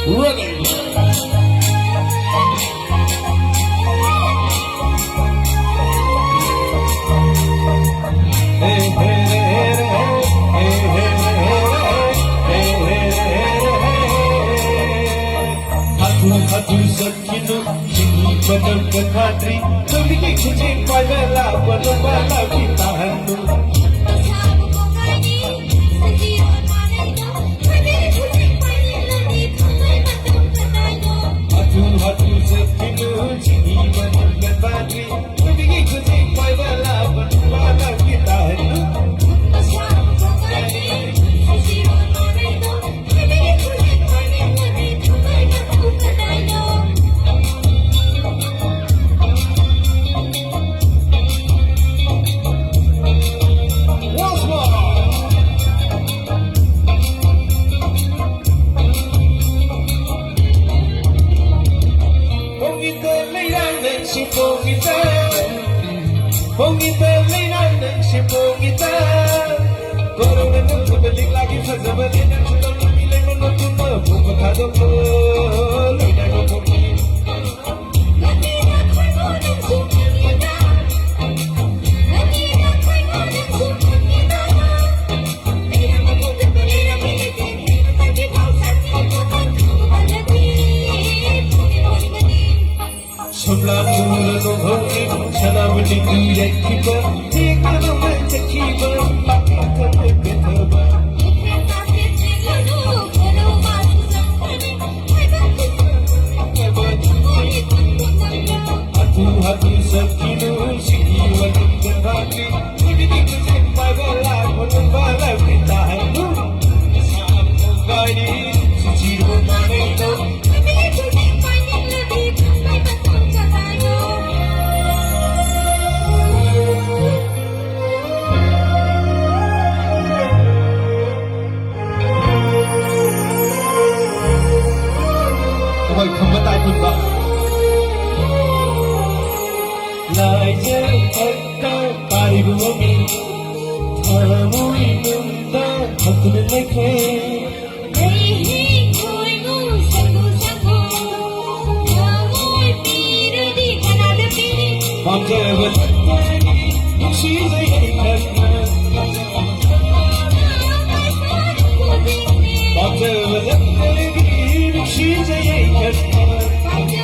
Ready. Hatu sakino kini badam kadri Tuli ki khuje pagala badala kita handu Sabu ko kani sanjiro maneno Kani khuje pagala ni thumai badam kadano Hatu sakino kini badam kadri Tuli ki khuje pagala badala kita handu Sabu ko kani sanjiro maneno Kani khuje pagala ni thumai badam kadano Pongita lina nang si pongita Korona nang sabalik lagi sa sabalik nang sutang lumilay mo nutuna Pumatado ko lina no pongita Nakina ko'y mo nang sumangita Nakina ko'y mo nang sumangita Kaya mabuti ko rin ang pilitin Pag-ibaw sa tinutukan Kumalati Puminoy na din Sablang mula nung hangin Salam dikuya kiba Tika naman sa kiba Pakita na kitaba Ikreta kitila no Pero masusang kani Ay bakit Ngunit ang tunanga Hatu sa kino Sikiwan ng ganhati Ibigay ko sa pagala Kung balang kitahan mo Sa akong gani Sisiro manay to Ibigay ko sa panyang labit May batang katayo Kamay kamatay ko ba? Laje pagka paribuwagi Haramu'i nunda Hatunin na kay Nahihiko'y mo Sago-sago Kamo'y pira di ka nadapili Magkawat Sisay ay kagman Magkawat Sisay ay kagman Hatu